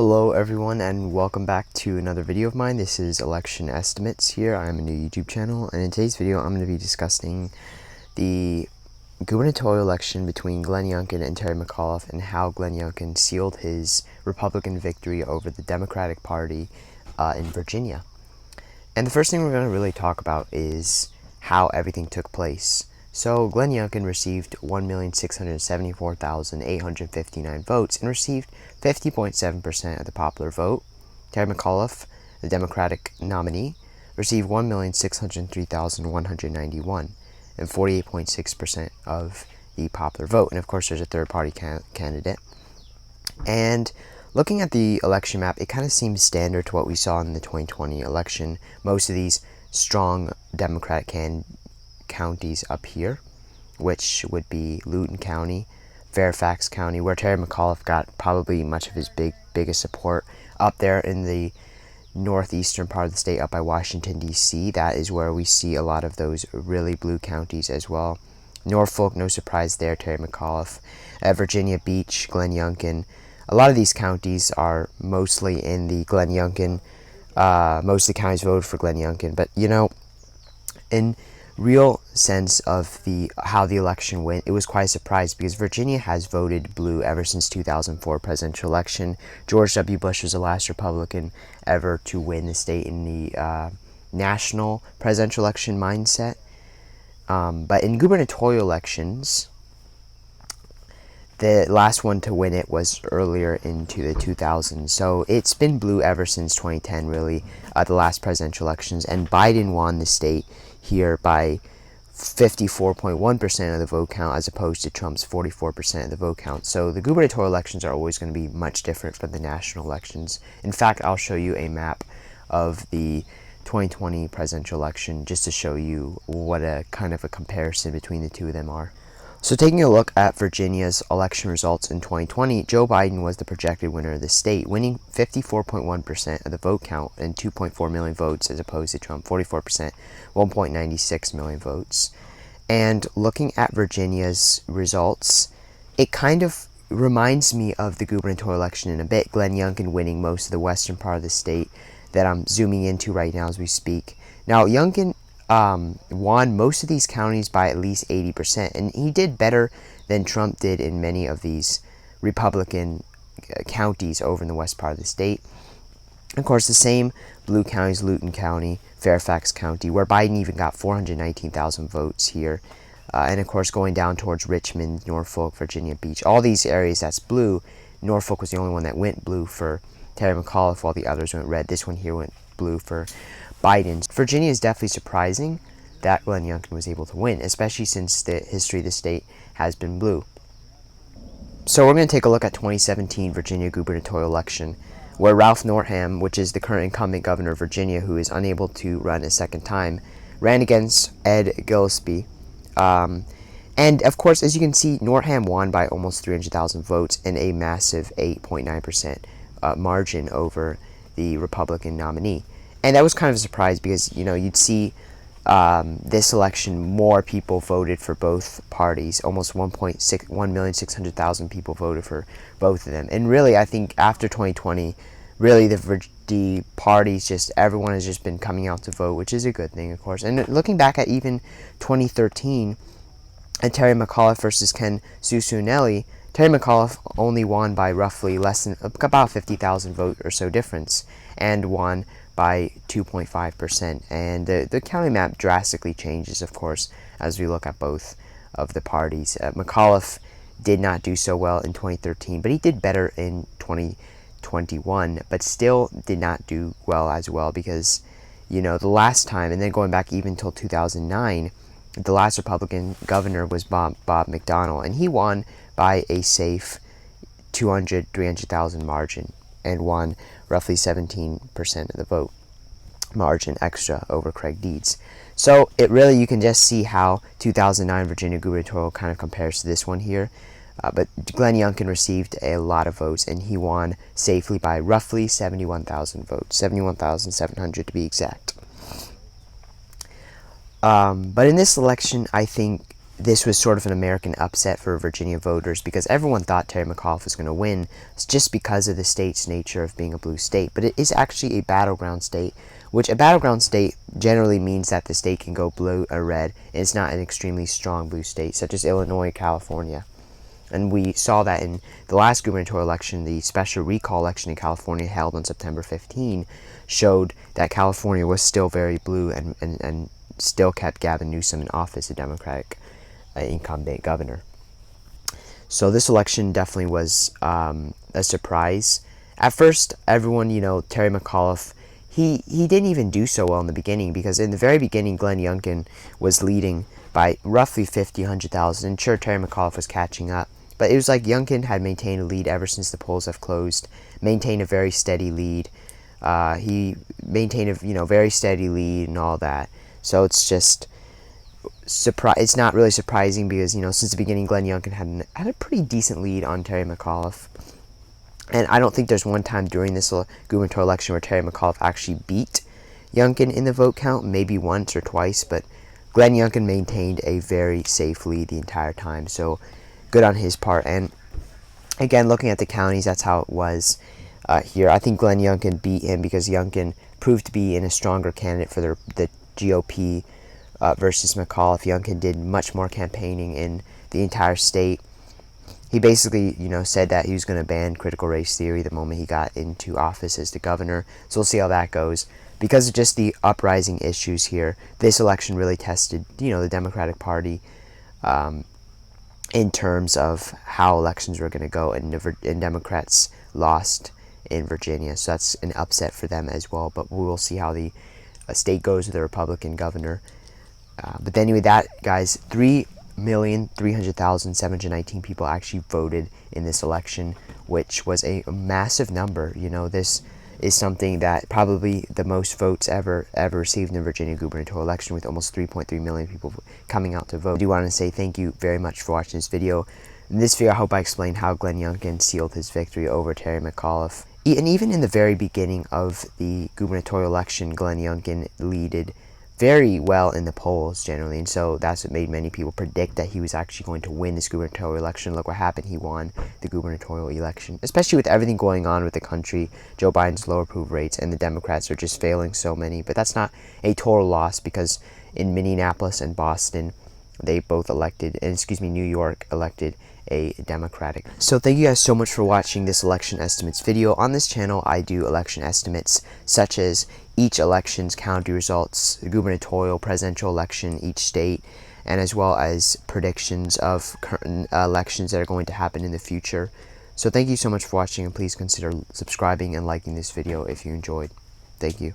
Hello everyone and welcome back to another video of mine. This is Election Estimates here. I'm a new YouTube channel, and in today's video I'm going to be discussing the gubernatorial election between Glenn Youngkin and Terry Mcauliffe and how Glenn Youngkin sealed his Republican victory over the Democratic Party in Virginia. And the first thing we're going to really talk about is how everything took place. So Glenn Youngkin received 1,674,859 votes and received 50.7% of the popular vote. Terry Mcauliffe, the Democratic nominee, received 1,603,191 and 48.6% of the popular vote. And of course, there's a third-party candidate. And looking at the election map, it kind of seems standard to what we saw in the 2020 election. Most of these strong Democratic counties up here, which would be Loudoun County, Fairfax County, where Terry Mcauliffe got probably much of his biggest support. Up there in the northeastern part of the state, up by Washington, D.C., that is where we see a lot of those really blue counties as well. Norfolk, no surprise there, Terry Mcauliffe. At Virginia Beach, Glenn Youngkin. A lot of these counties are mostly in the Glenn Youngkin. Most of the counties voted for Glenn Youngkin, but in real sense of how the election went, it was quite a surprise because Virginia has voted blue ever since 2004 presidential election. George W. Bush was the last Republican ever to win the state in the national presidential election mindset. But in gubernatorial elections, the last one to win it was earlier into the 2000s. So it's been blue ever since 2010, really, the last presidential elections. And Biden won the state here by 54.1% of the vote count as opposed to Trump's 44% of the vote count. So the gubernatorial elections are always going to be much different from the national elections. In fact, I'll show you a map of the 2020 presidential election just to show you what a kind of a comparison between the two of them are. So taking a look at Virginia's election results in 2020, Joe Biden was the projected winner of the state, winning 54.1% of the vote count and 2.4 million votes as opposed to Trump, 44%, 1.96 million votes. And looking at Virginia's results, it kind of reminds me of the gubernatorial election in a bit. Glenn Youngkin winning most of the western part of the state that I'm zooming into right now as we speak. Now, Youngkin won most of these counties by at least 80%, and he did better than Trump did in many of these Republican counties over in the west part of the state. Of course, the same blue counties, Loudoun County, Fairfax County, where Biden even got 419,000 votes here. And of course, going down towards Richmond, Norfolk, Virginia Beach, all these areas that's blue. Norfolk was the only one that went blue for Terry Mcauliffe, while the others went red. This one here went blue for Biden. Virginia is definitely surprising that Glenn Youngkin was able to win, especially since the history of the state has been blue. So we're going to take a look at 2017 Virginia gubernatorial election, where Ralph Northam, which is the current incumbent governor of Virginia who is unable to run a second time, ran against Ed Gillespie. And of course, as you can see, Northam won by almost 300,000 votes in a massive 8.9% margin over the Republican nominee. And that was kind of a surprise because, you'd see this election, more people voted for both parties. Almost 1,600,000 people voted for both of them. And really, I think after 2020, really the parties, everyone has just been coming out to vote, which is a good thing, of course. And looking back at even 2013, at Terry Mcauliffe versus Ken Cuccinelli, Terry Mcauliffe only won by roughly about 50,000 vote or so difference, and won by 2.5%. And the county map drastically changes, of course, as we look at both of the parties. Mcauliffe did not do so well in 2013, but he did better in 2021, but still did not do well as well because, the last time, and then going back even till 2009, the last Republican governor was Bob McDonnell, and he won by a safe 300,000 margin and won roughly 17% of the vote margin extra over Craig Deeds. So you can just see how 2009 Virginia gubernatorial kind of compares to this one here. But Glenn Youngkin received a lot of votes, and he won safely by roughly 71,000 votes, 71,700 to be exact. But in this election, I think this was sort of an American upset for Virginia voters because everyone thought Terry McAuliffe was going to win just because of the state's nature of being a blue state. But it is actually a battleground state, which a battleground state generally means that the state can go blue or red, and it's not an extremely strong blue state, such as Illinois, California. And we saw that in the last gubernatorial election. The special recall election in California held on September 15 showed that California was still very blue and still kept Gavin Newsom in office, a Democratic incumbent governor. So this election definitely was a surprise. At first, everyone, Terry McAuliffe, he didn't even do so well in the beginning, because in the very beginning, Glenn Youngkin was leading by roughly 50, 100,000. And sure, Terry McAuliffe was catching up. But it was like Youngkin had maintained a lead ever since the polls have closed, maintained a very steady lead. He maintained a very steady lead and all that. So it's just it's not really surprising because, since the beginning, Glenn Youngkin had a pretty decent lead on Terry McAuliffe. And I don't think there's one time during this gubernatorial election where Terry McAuliffe actually beat Youngkin in the vote count, maybe once or twice, but Glenn Youngkin maintained a very safe lead the entire time. So good on his part. And again, looking at the counties, that's how it was here. I think Glenn Youngkin beat him because Youngkin proved to be a stronger candidate for the GOP versus McAuliffe. Youngkin did much more campaigning in the entire state. He basically, said that he was going to ban critical race theory the moment he got into office as the governor. So we'll see how that goes. Because of just the uprising issues here, this election really tested, the Democratic Party in terms of how elections were going to go, and Democrats lost in Virginia. So that's an upset for them as well. But we will see how the state goes with the Republican governor. But anyway, that, guys, 3,300,719 people actually voted in this election, which was a massive number. This is something that probably the most votes ever received in the Virginia gubernatorial election, with almost 3.3 million people coming out to vote. I do want to say thank you very much for watching this video. In this video, I hope I explained how Glenn Youngkin sealed his victory over Terry McAuliffe. And even in the very beginning of the gubernatorial election, Glenn Youngkin leaded very well in the polls generally, and so that's what made many people predict that he was actually going to win this gubernatorial election. Look what happened. He won the gubernatorial election, especially with everything going on with the country, Joe Biden's low approval rates, and the Democrats are just failing so many. But that's not a total loss, because in Minneapolis and Boston, they both elected, and New York elected a Democratic. So thank you guys so much for watching this election estimates video. On this channel, I do election estimates such as each election's county results, the gubernatorial, presidential election, each state, and as well as predictions of current elections that are going to happen in the future. So thank you so much for watching, and please consider subscribing and liking this video if you enjoyed. Thank you.